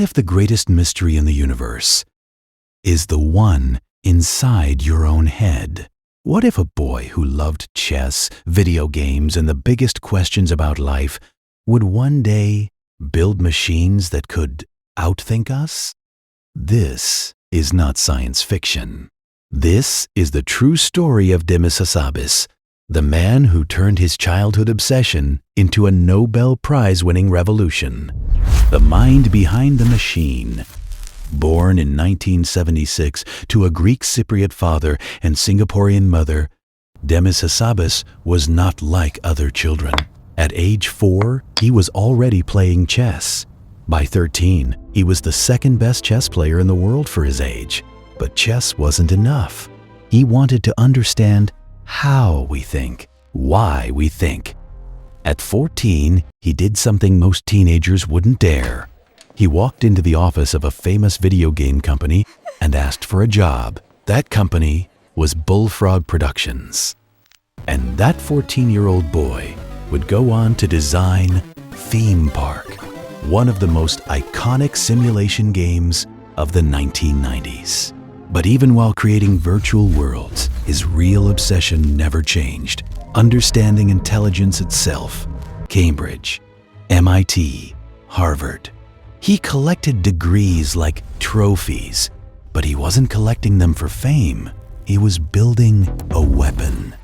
What if the greatest mystery in the universe is the one inside your own head? What if a boy who loved chess, video games, and the biggest questions about life would one day build machines that could outthink us? This is not science fiction. This is the true story of Demis Hassabis, the man who turned his childhood obsession into a Nobel Prize-winning revolution. The mind behind the machine. Born in 1976 to a Greek Cypriot father and Singaporean mother, Demis Hassabis was not like other children. At age 4, he was already playing chess. By 13, he was the second best chess player in the world for his age. But chess wasn't enough. He wanted to understand how we think, why we think. At 14, he did something most teenagers wouldn't dare. He walked into the office of a famous video game company and asked for a job. That company was Bullfrog Productions. And that 14-year-old boy would go on to design Theme Park, one of the most iconic simulation games of the 1990s. But even while creating virtual worlds, his real obsession never changed. Understanding intelligence itself. Cambridge, MIT, Harvard. He collected degrees like trophies, but he wasn't collecting them for fame. He was building a weapon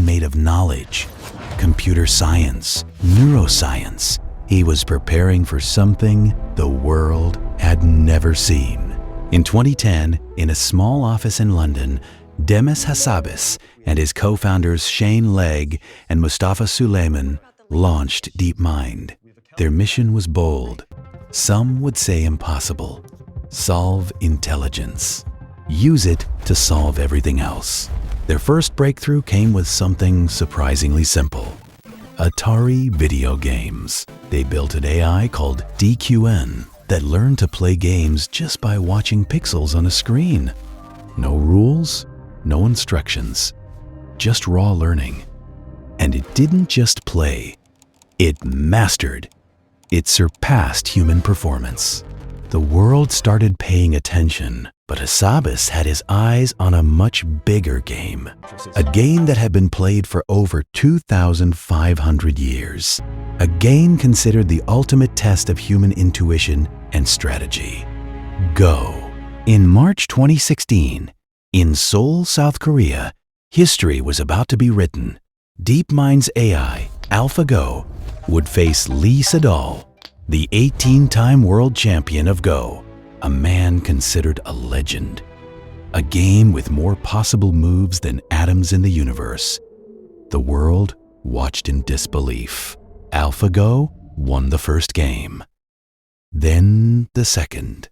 made of knowledge, computer science, neuroscience. He was preparing for something the world had never seen. In 2010, in a small office in London, Demis Hassabis and his co-founders Shane Legg and Mustafa Suleyman launched DeepMind. Their mission was bold. Some would say impossible. Solve intelligence. Use it to solve everything else. Their first breakthrough came with something surprisingly simple. Atari video games. They built an AI called DQN that learned to play games just by watching pixels on a screen. No rules, no instructions, just raw learning. And it didn't just play, it mastered. It surpassed human performance. The world started paying attention, but Hassabis had his eyes on a much bigger game. A game that had been played for over 2,500 years. A game considered the ultimate test of human intuition and strategy. Go. In March 2016, in Seoul, South Korea, history was about to be written. DeepMind's AI, AlphaGo, would face Lee Sedol, the 18-time world champion of Go, a man considered a legend. A game with more possible moves than atoms in the universe. The world watched in disbelief. AlphaGo won the first game. Then the second.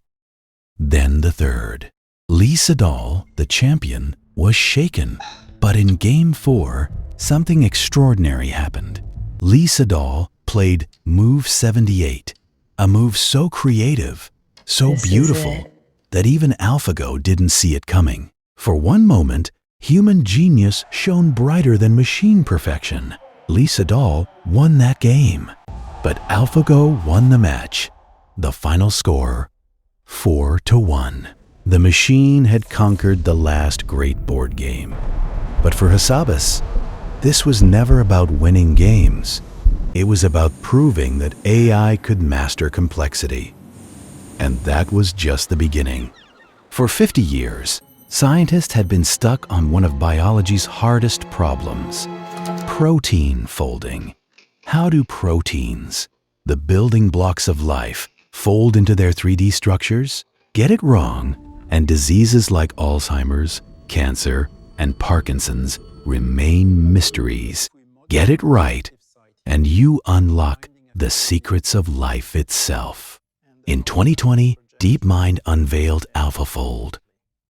Then the third. Lee Sedol, the champion, was shaken. But in Game 4, something extraordinary happened. Lee Sedol played Move 78, a move so creative, so beautiful, that even AlphaGo didn't see it coming. For one moment, human genius shone brighter than machine perfection. Lee Sedol won that game. But AlphaGo won the match. The final score, 4-1. The machine had conquered the last great board game. But for Hassabis, this was never about winning games. It was about proving that AI could master complexity. And that was just the beginning. For 50 years, scientists had been stuck on one of biology's hardest problems: protein folding. How do proteins, the building blocks of life, fold into their 3D structures? Get it wrong, and diseases like Alzheimer's, cancer, and Parkinson's remain mysteries. Get it right, and you unlock the secrets of life itself. In 2020, DeepMind unveiled AlphaFold,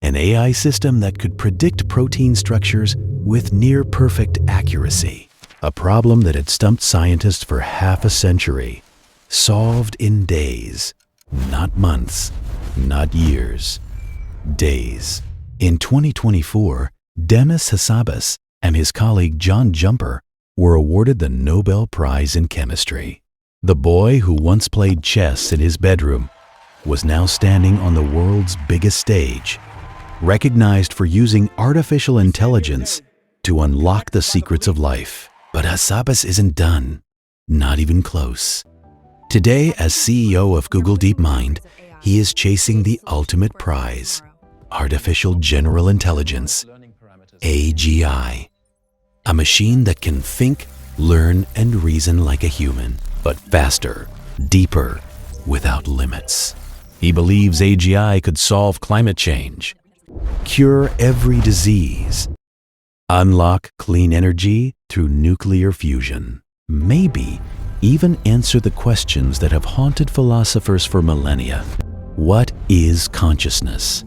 an AI system that could predict protein structures with near-perfect accuracy, a problem that had stumped scientists for half a century, solved in days, not months, not years, days. In 2024, Demis Hassabis and his colleague John Jumper were awarded the Nobel Prize in Chemistry. The boy who once played chess in his bedroom was now standing on the world's biggest stage, recognized for using artificial intelligence to unlock the secrets of life. But Hassabis isn't done, not even close. Today, as CEO of Google DeepMind, he is chasing the ultimate prize, artificial general intelligence, AGI, a machine that can think, learn, and reason like a human, but faster, deeper, without limits. He believes AGI could solve climate change, cure every disease, unlock clean energy through nuclear fusion, maybe even answer the questions that have haunted philosophers for millennia. What is consciousness?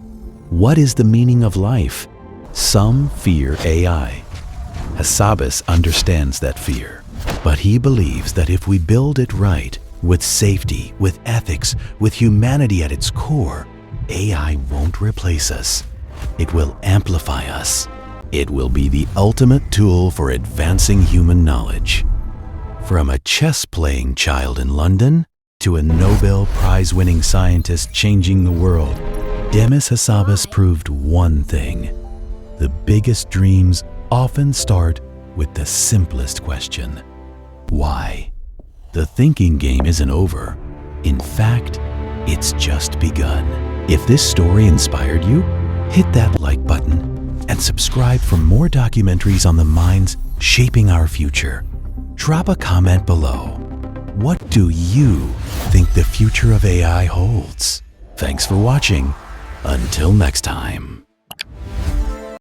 What is the meaning of life? Some fear AI. Hassabis understands that fear, but he believes that if we build it right, with safety, with ethics, with humanity at its core, AI won't replace us. It will amplify us. It will be the ultimate tool for advancing human knowledge. From a chess-playing child in London to a Nobel Prize-winning scientist changing the world, Demis Hassabis proved one thing. The biggest dreams often start with the simplest question: why? The thinking game isn't over. In fact, it's just begun. If this story inspired you, hit that like button and subscribe for more documentaries on the minds shaping our future. Drop a comment below. What do you think the future of AI holds? Thanks for watching. Until next time.